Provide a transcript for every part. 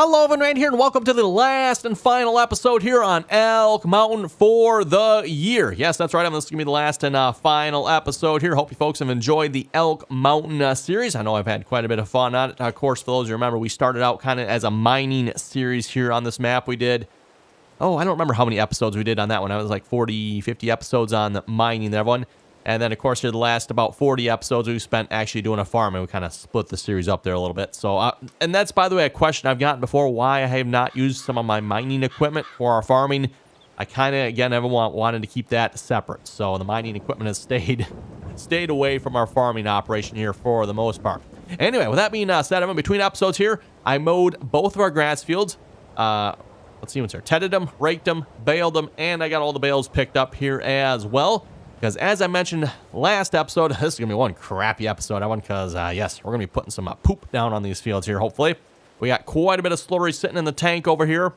Hello, everyone, right here, and welcome to the last and final episode here on Elk Mountain for the year. Yes, that's right. This is going to be the last and final episode here. Hope you folks have enjoyed the Elk Mountain series. I know I've had quite a bit of fun on it. Of course, for those who remember, we started out kind of as a mining series here on this map. We did, I don't remember how many episodes we did on that one. It was like 40, 50 episodes on mining that one. And then, of course, here the last about 40 episodes we spent actually doing a farm, and we kind of split the series up there a little bit. So, and that's, by the way, a question I've gotten before, why I have not used some of my mining equipment for our farming. I kind of, again, everyone wanted to keep that separate. So the mining equipment has stayed away from our farming operation here for the most part. Anyway, with that being said, in between episodes here, I mowed both of our grass fields. Let's see what's here. Tedded them, raked them, baled them, and I got all the bales picked up here as well. Because as I mentioned last episode, this is going to be one crappy episode, because, yes, we're going to be putting some poop down on these fields here, hopefully. We got quite a bit of slurry sitting in the tank over here.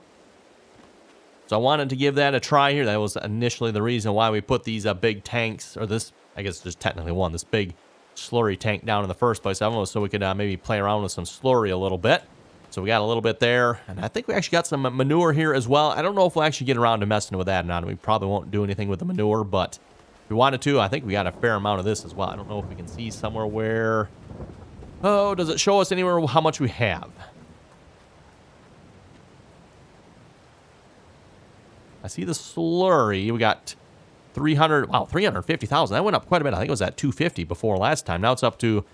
So I wanted to give that a try here. That was initially the reason why we put these big tanks, or this, I guess there's technically one, this big slurry tank down in the first place. So we could maybe play around with some slurry a little bit. So we got a little bit there, and I think we actually got some manure here as well. I don't know if we'll actually get around to messing with that or not. We probably won't do anything with the manure, but if we wanted to, I think we got a fair amount of this as well. I don't know if we can see somewhere where... Oh, does it show us anywhere how much we have? I see the slurry. We got 350,000. That went up quite a bit. I think it was at 250 before last time. Now it's up to,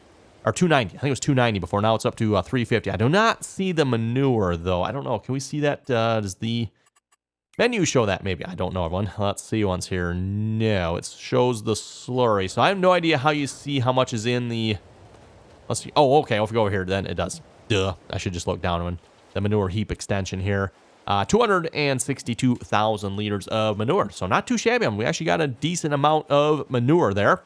or 290. I think it was 290 before. Now it's up to 350. I do not see the manure, though. I don't know. Can we see that? Does the menu show that? Maybe. I don't know, everyone. Let's see once here. No, it shows the slurry. So I have no idea how you see how much is in the... Let's see. Oh, okay. If we go over here, then it does. Duh. I should just look down on the manure heap extension here. 262,000 liters of manure. So not too shabby. We actually got a decent amount of manure there.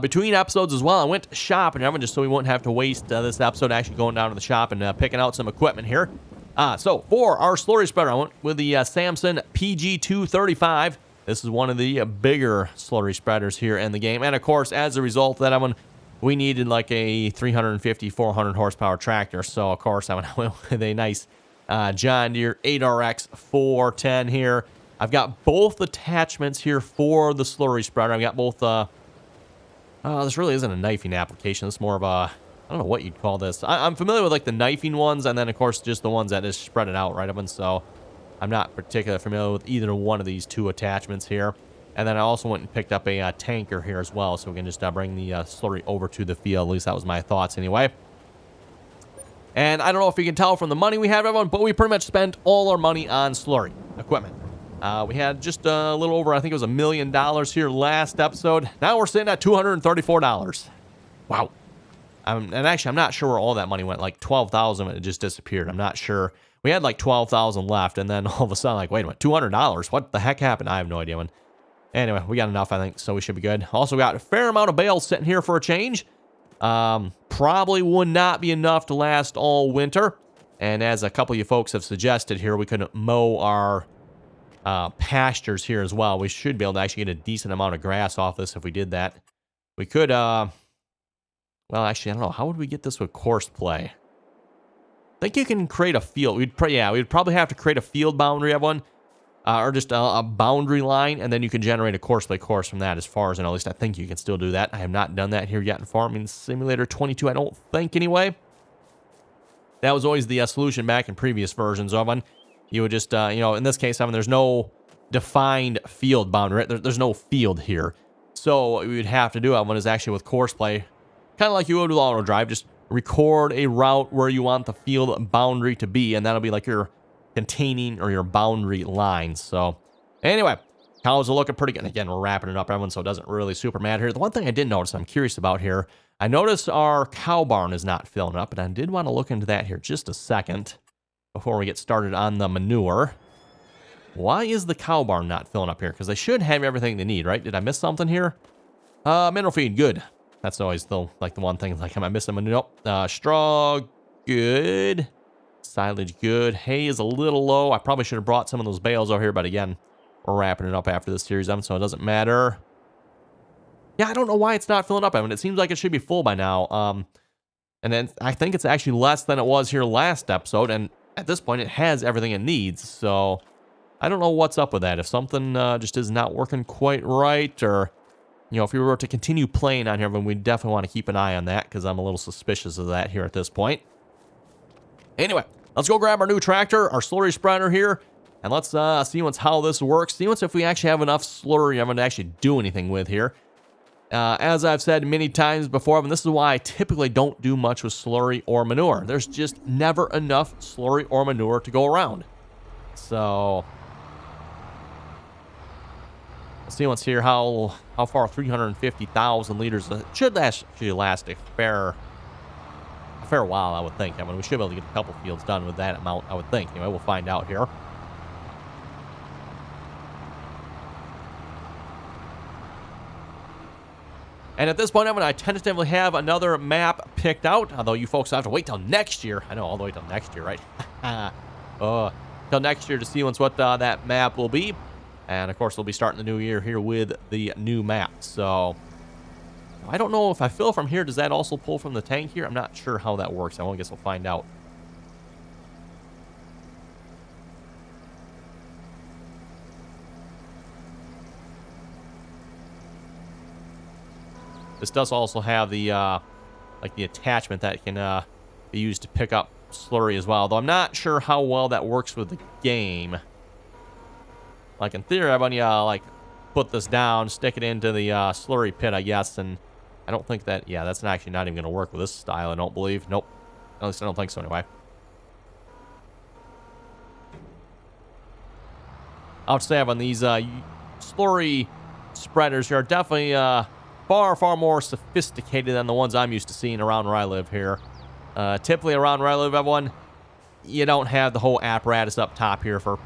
Between episodes as well, I went shopping, everyone, just so we wouldn't have to waste this episode actually going down to the shop and picking out some equipment here. So for our slurry spreader, I went with the Samson PG235. This is one of the bigger slurry spreaders here in the game. And of course, as a result of that, we needed like a 350, 400 horsepower tractor. So of course, I went with a nice John Deere 8RX 410 here. I've got both attachments here for the slurry spreader. I've got both, this really isn't a knifing application. It's more of a, I don't know what you'd call this. I'm familiar with like the knifing ones, and then of course just the ones that just spread it out, right? So I'm not particularly familiar with either one of these two attachments here. And then I also went and picked up a tanker here as well, so we can just bring the slurry over to the field. At least that was my thoughts anyway. And I don't know if you can tell from the money we have, everyone, but we pretty much spent all our money on slurry equipment. We had just a little over, I think it was $1 million here last episode. Now we're sitting at $234. Wow. And actually, I'm not sure where all that money went. Like 12,000, it just disappeared. I'm not sure. We had like 12,000 left, and then all of a sudden, like, wait a minute, $200. What the heck happened? I have no idea. Anyway, we got enough, I think, so we should be good. Also got a fair amount of bales sitting here for a change. Probably would not be enough to last all winter. And as a couple of you folks have suggested here, we could mow our pastures here as well. We should be able to actually get a decent amount of grass off this if we did that. We could, well, actually, I don't know. How would we get this with course play? I think you can create a field. We'd probably have to create a field boundary, everyone. Or just a boundary line, and then you can generate a course play course from that, as far as I know. At least I think you can still do that. I have not done that here yet in Farming Simulator 22, I don't think, anyway. That was always the solution back in previous versions of one. You would just, in this case, there's no defined field boundary. There's no field here. So what we would have to do is actually with course play, kind of like you would with auto drive, just record a route where you want the field boundary to be, and that'll be like your containing or your boundary line. So anyway, cows are looking pretty good. Again, we're wrapping it up, everyone, so it doesn't really super matter here. The one thing I did notice, I'm curious about here, I noticed our cow barn is not filling up, and I did want to look into that here just a second before we get started on the manure. Why is the cow barn not filling up here? Because they should have everything they need, right? Did I miss something here? Mineral feed, good. That's always the one thing. Like, am I missing? Nope. Straw, good. Silage, good. Hay is a little low. I probably should have brought some of those bales over here, but again, we're wrapping it up after this series, so it doesn't matter. Yeah, I don't know why it's not filling up. It seems like it should be full by now. And then I think it's actually less than it was here last episode. And at this point, it has everything it needs. So I don't know what's up with that. If something just is not working quite right, or, you know, if we were to continue playing on here, then we definitely want to keep an eye on that, because I'm a little suspicious of that here at this point. Anyway, let's go grab our new tractor, our slurry spreader here, and let's see how this works. See if we actually have enough slurry I'm going to actually do anything with here. As I've said many times before, and this is why I typically don't do much with slurry or manure. There's just never enough slurry or manure to go around. So let's see what's here. How far? 350,000 liters. It should actually last a fair while, I would think. I mean, we should be able to get a couple fields done with that amount, I would think. Anyway, we'll find out here. And at this point, I'm going to tentatively have another map picked out, although you folks have to wait till next year. I know, all the way till next year, right? Till next year to see what that map will be. And, of course, we'll be starting the new year here with the new map. So I don't know if I fill from here. Does that also pull from the tank here? I'm not sure how that works. I guess we'll find out. This does also have the like the attachment that can be used to pick up slurry as well. Though I'm not sure how well that works with the game. Like in theory, I'm gonna like put this down, stick it into the slurry pit, I guess, and I don't think that. Yeah, that's actually not even gonna work with this style. I don't believe. Nope. At least I don't think so anyway. I'll say on these slurry spreaders here are definitely far more sophisticated than the ones I'm used to seeing around where I live here. Typically around where I live, everyone, you don't have the whole apparatus up top here for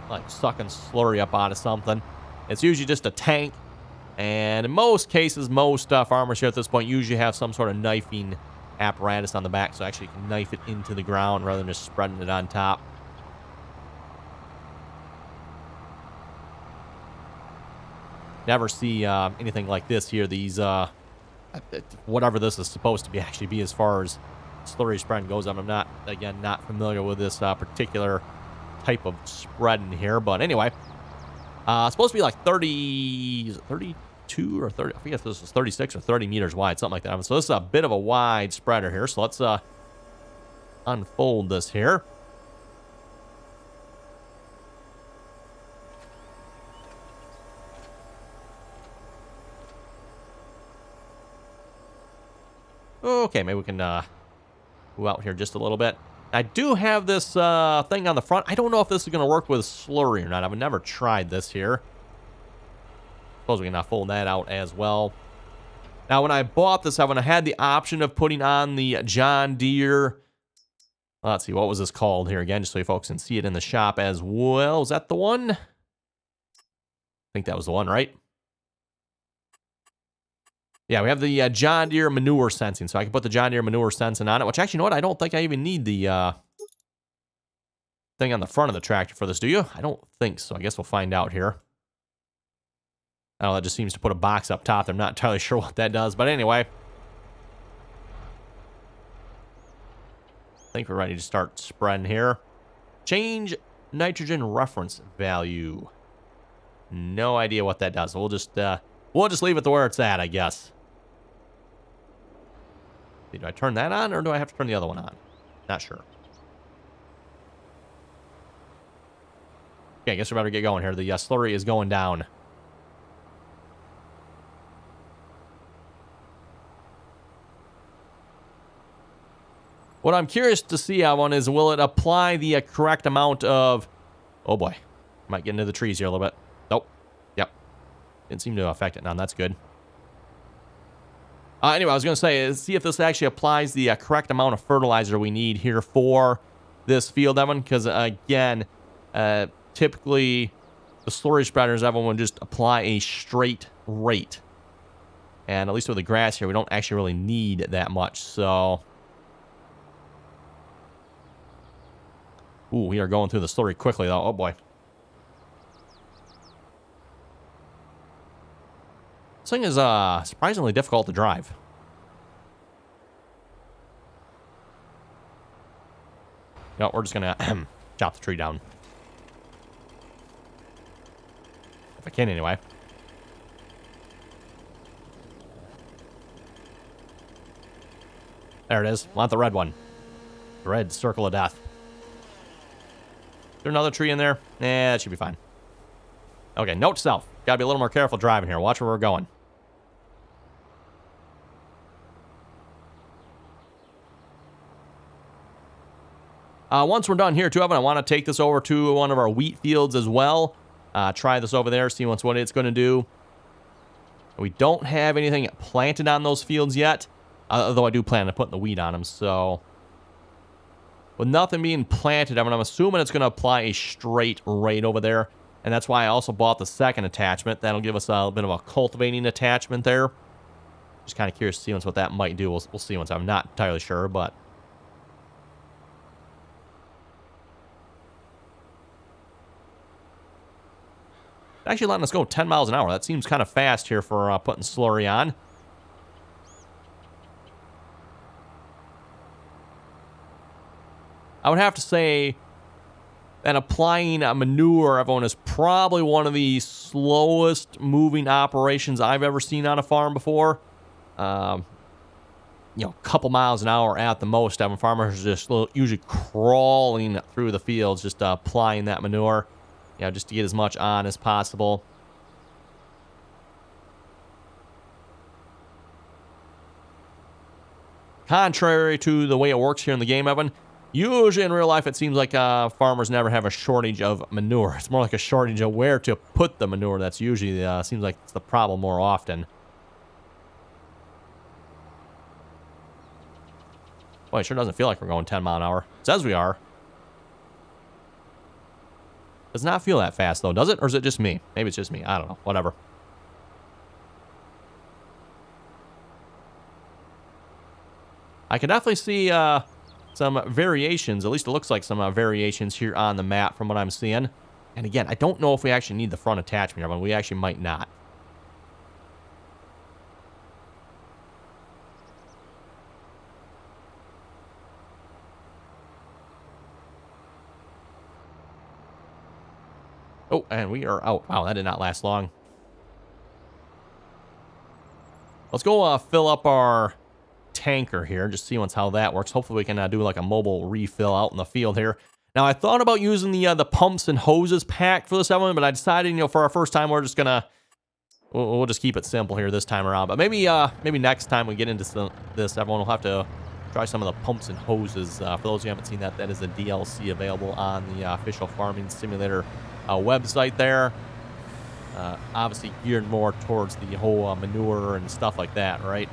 like sucking slurry up out of something. It's usually just a tank, and in most cases, most farmers here at this point usually have some sort of knifing apparatus on the back, so actually you can knife it into the ground rather than just spreading it on top. Never see anything like this here. These, whatever this is supposed to be actually be as far as slurry spreading goes. I'm not, again, not familiar with this particular type of spreading here. But anyway, it's supposed to be like 30, is it 32 or 30? I forget if this is 36 or 30 meters wide, something like that. So this is a bit of a wide spreader here. So let's unfold this here. Okay, maybe we can move out here just a little bit. I do have this thing on the front. I don't know if this is going to work with slurry or not. I've never tried this here. Suppose we can fold that out as well. Now, when I bought this, I had the option of putting on the John Deere. Let's see, what was this called here again, just so you folks can see it in the shop as well. Is that the one? I think that was the one, right? Yeah, we have the John Deere manure sensing, so I can put the John Deere manure sensing on it, which actually, you know what? I don't think I even need the thing on the front of the tractor for this, do you? I don't think so. I guess we'll find out here. Oh, that just seems to put a box up top. I'm not entirely sure what that does, but anyway. I think we're ready to start spreading here. Change nitrogen reference value. No idea what that does. We'll just leave it to where it's at, I guess. Do I turn that on, or do I have to turn the other one on? Not sure. Okay, I guess we better get going here. The slurry is going down. What I'm curious to see, Allen, is will it apply the correct amount of... Oh boy. Might get into the trees here a little bit. Nope. Yep. Didn't seem to affect it none. That's good. Anyway, I was going to say, see if this actually applies the correct amount of fertilizer we need here for this field, Evan. Because, again, typically the slurry spreaders, everyone would just apply a straight rate. And at least with the grass here, we don't actually really need that much. So... Ooh, we are going through the slurry quickly, though. Oh, boy. This thing is surprisingly difficult to drive. No, we're just gonna chop the tree down. If I can, anyway. There it is. Want the red one. The red circle of death. Is there another tree in there? Nah, that should be fine. Okay, note to self. Gotta be a little more careful driving here. Watch where we're going. Once we're done here, too, Evan, I want to take this over to one of our wheat fields as well. Try this over there, see what it's going to do. We don't have anything planted on those fields yet, although I do plan on putting the wheat on them. So, with nothing being planted, Evan, I'm assuming it's going to apply a straight rate over there. And that's why I also bought the second attachment. That'll give us a bit of a cultivating attachment there. Just kind of curious to see what that might do. We'll see once. I'm not entirely sure, but... actually letting us go 10 miles an hour. That seems kind of fast here for putting slurry on. I would have to say that applying manure, everyone, is probably one of the slowest moving operations I've ever seen on a farm before. You know, a couple miles an hour at the most. Farmers are just usually crawling through the fields, just applying that manure. You know, just to get as much on as possible. Contrary to the way it works here in the game, Evan, usually in real life it seems like farmers never have a shortage of manure. It's more like a shortage of where to put the manure. That's usually, seems like it's the problem more often. Boy, it sure doesn't feel like we're going 10 mile an hour. It says we are. Does not feel that fast, though, does it? Or is it just me? Maybe it's just me. I don't know. Whatever. I can definitely see some variations. At least it looks like some variations here on the map from what I'm seeing. And again, I don't know if we actually need the front attachment here, but we actually might not. Oh, and we are out. Wow, that did not last long. Let's go fill up our tanker here. Just see once how that works. Hopefully we can do like a mobile refill out in the field here. Now, I thought about using the pumps and hoses pack for this one, but I decided, you know, for our first time, we're just gonna we'll just keep it simple here this time around. But maybe next time we get into this, everyone will have to try some of the pumps and hoses. For those who haven't seen that, that is a DLC available on the official Farming Simulator website there. Obviously geared more towards the whole manure and stuff like that, right?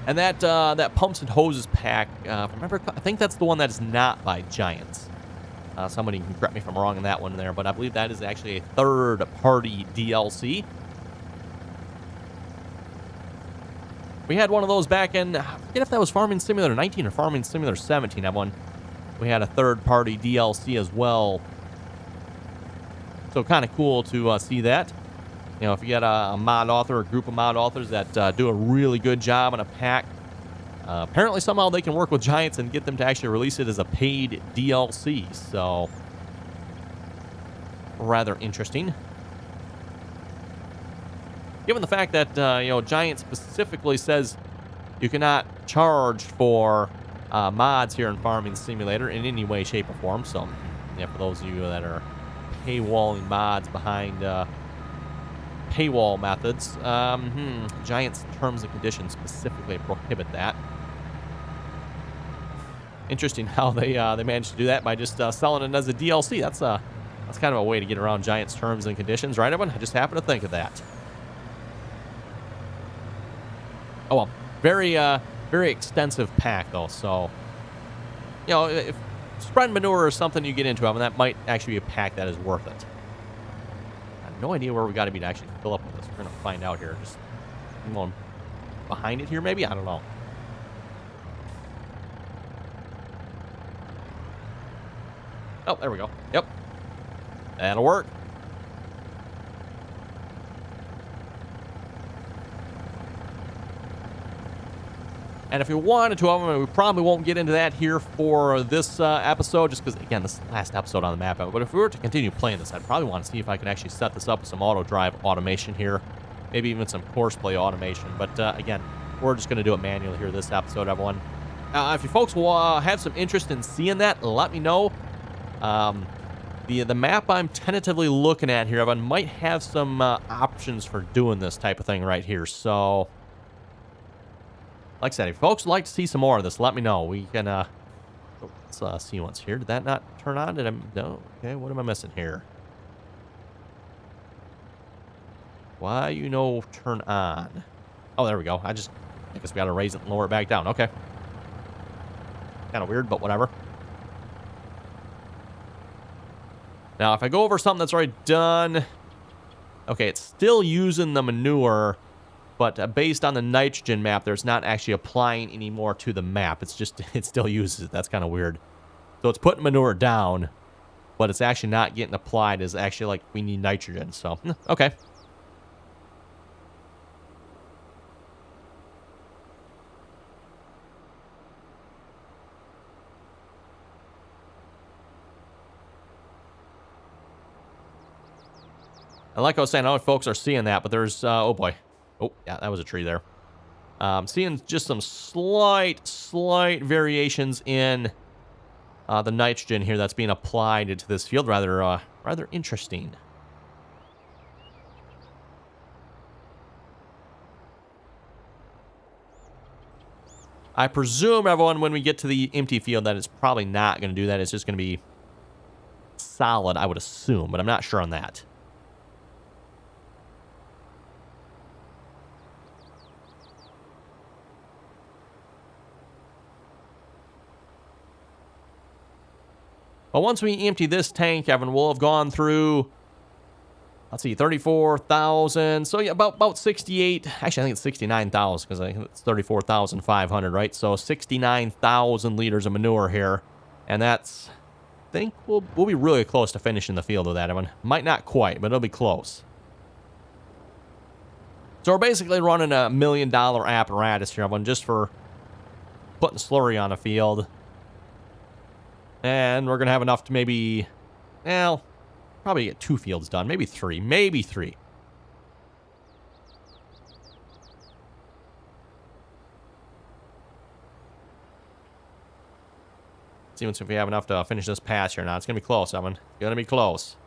And that pumps and hoses pack, remember, I think that's the one that is not by Giants. Somebody can correct me if I'm wrong on that one there, but I believe that is actually a third-party DLC. We had one of those back in, I forget if that was Farming Simulator 19 or Farming Simulator 17. That one, we had a third-party DLC as well. So kind of cool to see that. You know, if you get a mod author or a group of mod authors that do a really good job on a pack, apparently somehow they can work with Giants and get them to actually release it as a paid DLC. So, rather interesting. Given the fact that, you know, Giant specifically says you cannot charge for mods here in Farming Simulator in any way, shape, or form. So, yeah, for those of you that are paywalling mods behind paywall methods, Giant's terms and conditions specifically prohibit that. Interesting how they managed to do that by just selling it as a DLC. That's kind of a way to get around Giant's terms and conditions, right, everyone? I just happened to think of that. Oh, well, very extensive pack, though, so, you know, if spreading manure is something you get into, I mean, that might actually be a pack that is worth it. I have no idea where we got to be to actually fill up with this. We're going to find out here. Just going behind it here, maybe? I don't know. Oh, there we go. Yep. That'll work. And if we wanted to, we probably won't get into that here for this episode, just because, again, this is the last episode on the map. But if we were to continue playing this, I'd probably want to see if I can actually set this up with some auto drive automation here. Maybe even some course play automation. But, again, we're just going to do it manually here this episode, everyone. If you folks will have some interest in seeing that, let me know. The map I'm tentatively looking at here, everyone, might have some options for doing this type of thing right here. So, like I said, if folks would like to see some more of this, let me know. We can, let's see once here. Did that not turn on? No? Okay, what am I missing here? Why, turn on? Oh, there we go. I guess we got to raise it and lower it back down. Okay. Kind of weird, but whatever. Now, if I go over something that's already done, okay, it's still using the manure, but based on the nitrogen map, there's not actually applying anymore to the map. It's just, it still uses it. That's kind of weird. So it's putting manure down, but it's actually not getting applied. It's actually like we need nitrogen. So, okay. And like I was saying, I don't know if folks are seeing that, but there's, oh boy. Oh, yeah, that was a tree there. Seeing just some slight variations in the nitrogen here that's being applied into this field. Rather interesting. I presume, everyone, when we get to the empty field, that it's probably not going to do that. It's just going to be solid, I would assume, but I'm not sure on that. But once we empty this tank, Evan, we'll have gone through, let's see, 34,000. So, yeah, about 68. Actually, I think it's 69,000 because I think it's 34,500, right? So, 69,000 liters of manure here. And that's, I think we'll be really close to finishing the field with that, Evan. Might not quite, but it'll be close. So, we're basically running a $1 million apparatus here, Evan, just for putting slurry on a field. And we're going to have enough to maybe, well, probably get 2 fields done. Maybe 3. Maybe 3. See if we have enough to finish this pass here now. It's going to be close, Evan. It's going to be close.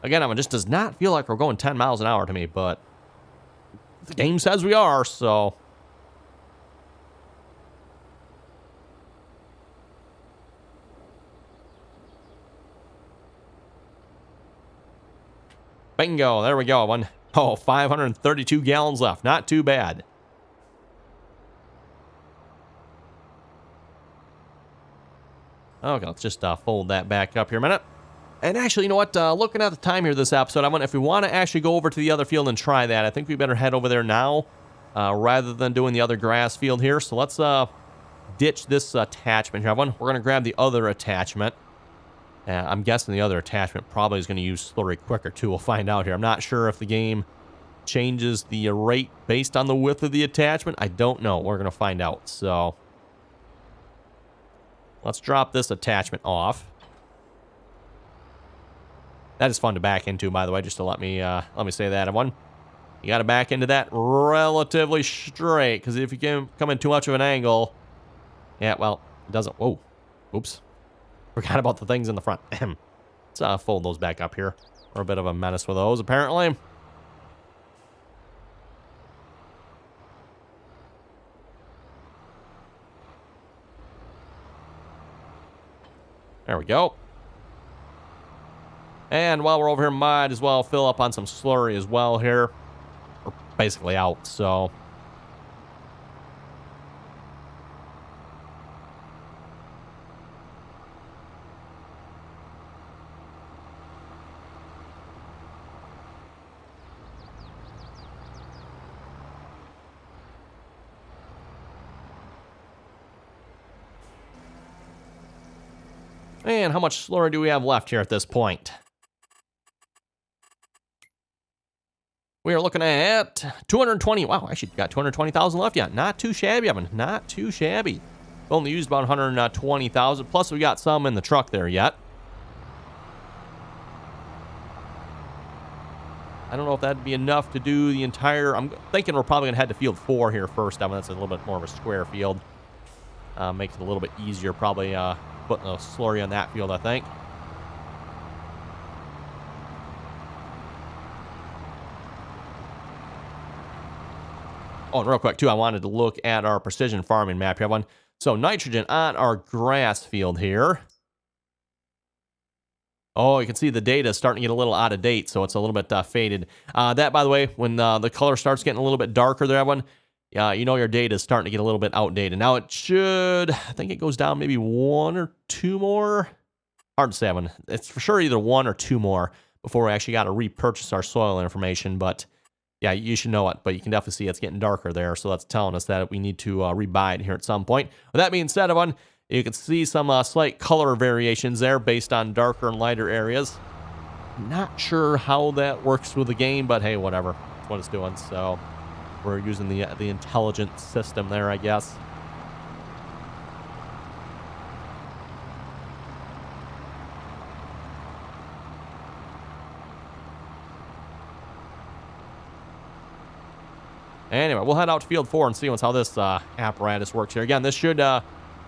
Again, it just does not feel like we're going 10 miles an hour to me, but the game says we are, so. Bingo, there we go. Oh, 532 gallons left. Not too bad. Okay, let's just fold that back up here a minute. And actually, you know what? Looking at the time here this episode, if we want to actually go over to the other field and try that, I think we better head over there now rather than doing the other grass field here. So let's ditch this attachment here. We're going to grab the other attachment. I'm guessing the other attachment probably is going to use slurry quicker, too. We'll find out here. I'm not sure if the game changes the rate based on the width of the attachment. I don't know. We're going to find out. So let's drop this attachment off. That is fun to back into, by the way, just to let me say that. You got to back into that relatively straight, because if you come in too much of an angle, yeah, well, it doesn't. Whoa, oops, forgot about the things in the front. Let's fold those back up here. We're a bit of a menace with those, apparently. There we go. And while we're over here, might as well fill up on some slurry as well here. basically out. So and how much slurry do we have left here at this point? We are looking at 220. Wow, actually got 220,000 left. Yeah, not too shabby, Evan. Not too shabby. Only used about 120,000. Plus, we got some in the truck there yet. I don't know if that'd be enough to do the entire... I'm thinking we're probably going to head to field 4 here first. Evan, that's a little bit more of a square field. Makes it a little bit easier, probably putting a slurry on that field, I think. Oh, and real quick, too, I wanted to look at our precision farming map here, everyone. So, nitrogen on our grass field here. Oh, you can see the data is starting to get a little out of date, so it's a little bit faded. That, by the way, when the color starts getting a little bit darker there, everyone, you know your data is starting to get a little bit outdated. Now, it should, I think it goes down maybe 1 or 2 more. Hard to say, everyone. It's for sure either 1 or 2 more before we actually got to repurchase our soil information, but... yeah, you should know it, but you can definitely see it's getting darker there, so that's telling us that we need to rebuy it here at some point. With that being said, everyone, you can see some slight color variations there based on darker and lighter areas. Not sure how that works with the game, but hey, whatever. That's what it's doing, so we're using the intelligent system there, I guess. Anyway, we'll head out to field 4 and see how this apparatus works here. Again, this should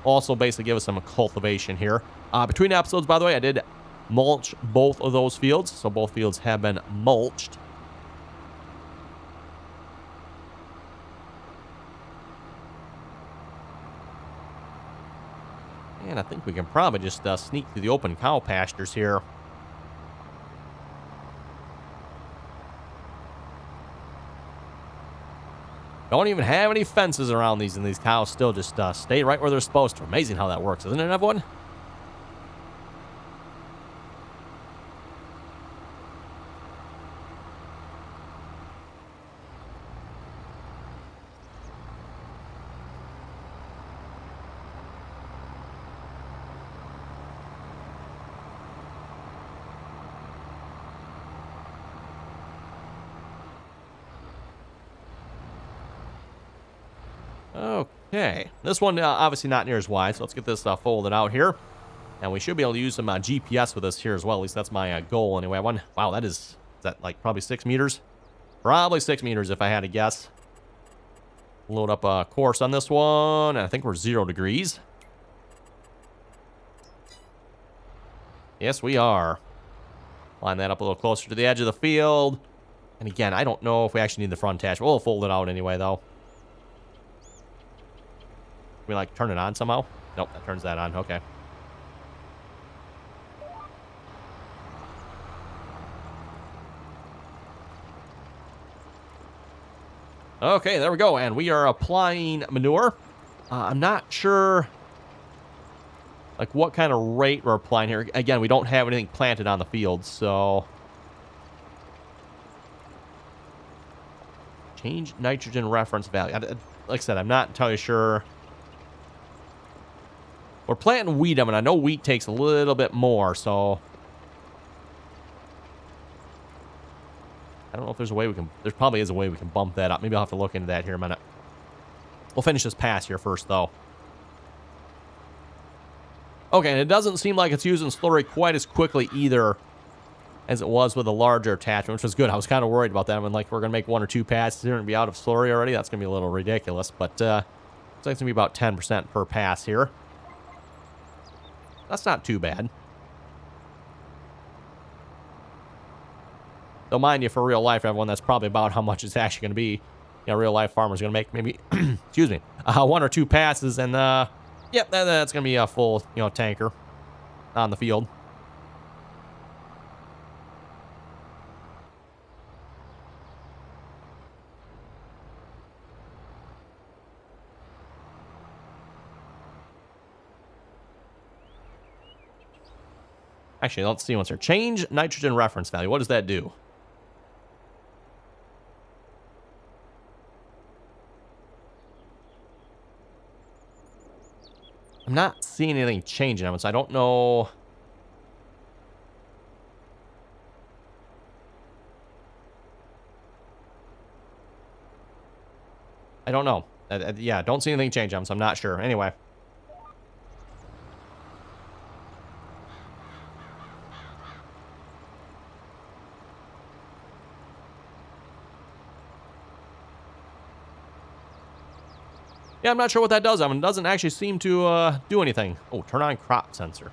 also basically give us some cultivation here. Between episodes, by the way, I did mulch both of those fields. So both fields have been mulched. And I think we can probably just sneak through the open cow pastures here. Don't even have any fences around these, and these cows still just stay right where they're supposed to. Amazing how that works, isn't it, everyone? Okay, this one obviously not near as wide, so let's get this folded out here. And we should be able to use some GPS with this here as well. At least that's my goal anyway. Wow, is that like probably 6 meters? Probably 6 meters if I had to guess. Load up a course on this one, and I think we're 0 degrees. Yes, we are. Line that up a little closer to the edge of the field. And again, I don't know if we actually need the front attachment. We'll fold it out anyway, though. Can we, like, turn it on somehow? Nope, that turns that on. Okay. Okay, there we go. And we are applying manure. I'm not sure, like, what kind of rate we're applying here. Again, we don't have anything planted on the field, so... Change nitrogen reference value. Like I said, I'm not entirely sure. We're planting wheat, and I know wheat takes a little bit more, so... I don't know if there's a way we can... There probably is a way we can bump that up. Maybe I'll have to look into that here in a minute. We'll finish this pass here first, though. Okay, and it doesn't seem like it's using slurry quite as quickly either as it was with a larger attachment, which was good. I was kind of worried about that. I mean, like, we're going to make 1 or 2 passes here and be out of slurry already. That's going to be a little ridiculous, but looks like it's going to be about 10% per pass here. That's not too bad. Though, mind you, for real life, everyone, that's probably about how much it's actually going to be. You know, real life farmers are going to make maybe, excuse me, 1 or 2 passes, and, yep, that's going to be a full, tanker on the field. Actually, let's see what's here. Change nitrogen reference value. What does that do? I'm not seeing anything changing, so I don't know. I don't know. Yeah, don't see anything change, so I'm not sure. Anyway. Yeah, I'm not sure what that does. I mean, it doesn't actually seem to do anything. Oh, turn on crop sensor.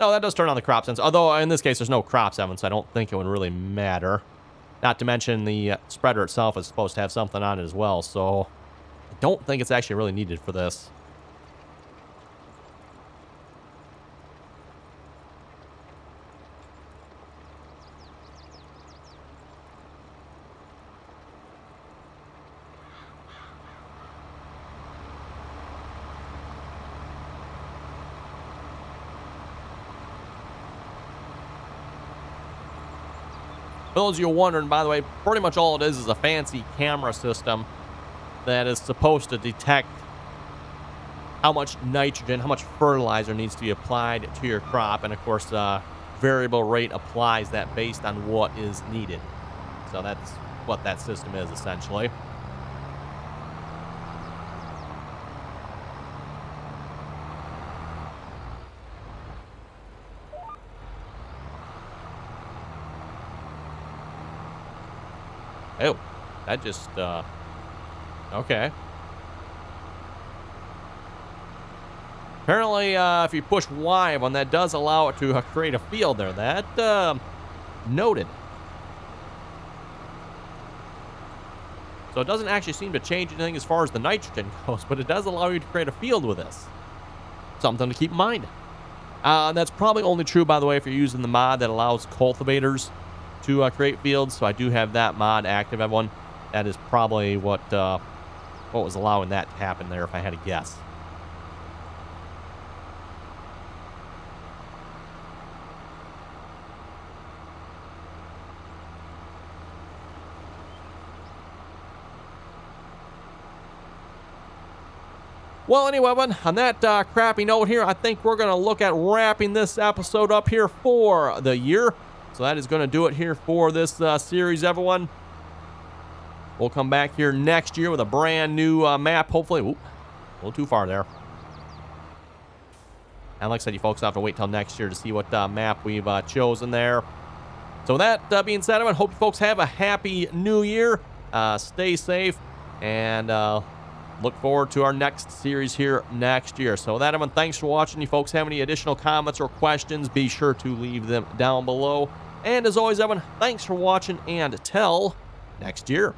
No, that does turn on the crop sensor. Although, in this case, there's no crops, Evan, so I don't think it would really matter. Not to mention the spreader itself is supposed to have something on it as well, so I don't think it's actually really needed for this. For those of you wondering, by the way, pretty much all it is a fancy camera system that is supposed to detect how much nitrogen, how much fertilizer needs to be applied to your crop. And of course, variable rate applies that based on what is needed. So that's what that system is essentially. Oh, that just, okay. Apparently, if you push Y on that does allow it to create a field there. That, noted. So it doesn't actually seem to change anything as far as the nitrogen goes, but it does allow you to create a field with this. Something to keep in mind. That's probably only true, by the way, if you're using the mod that allows cultivators to create fields. So I do have that mod active, everyone. That is probably what was allowing that to happen there, if I had to guess. Well, anyway, on that crappy note here, I think we're going to look at wrapping this episode up here for the year. So that is going to do it here for this series, everyone. We'll come back here next year with a brand new map, hopefully. Oop, a little too far there. And like I said, you folks have to wait till next year to see what map we've chosen there. So with that being said, everyone, hope you folks have a happy new year. Stay safe, and look forward to our next series here next year. So with that, everyone, thanks for watching. You folks have any additional comments or questions, be sure to leave them down below. And as always, everyone, thanks for watching, and till next year.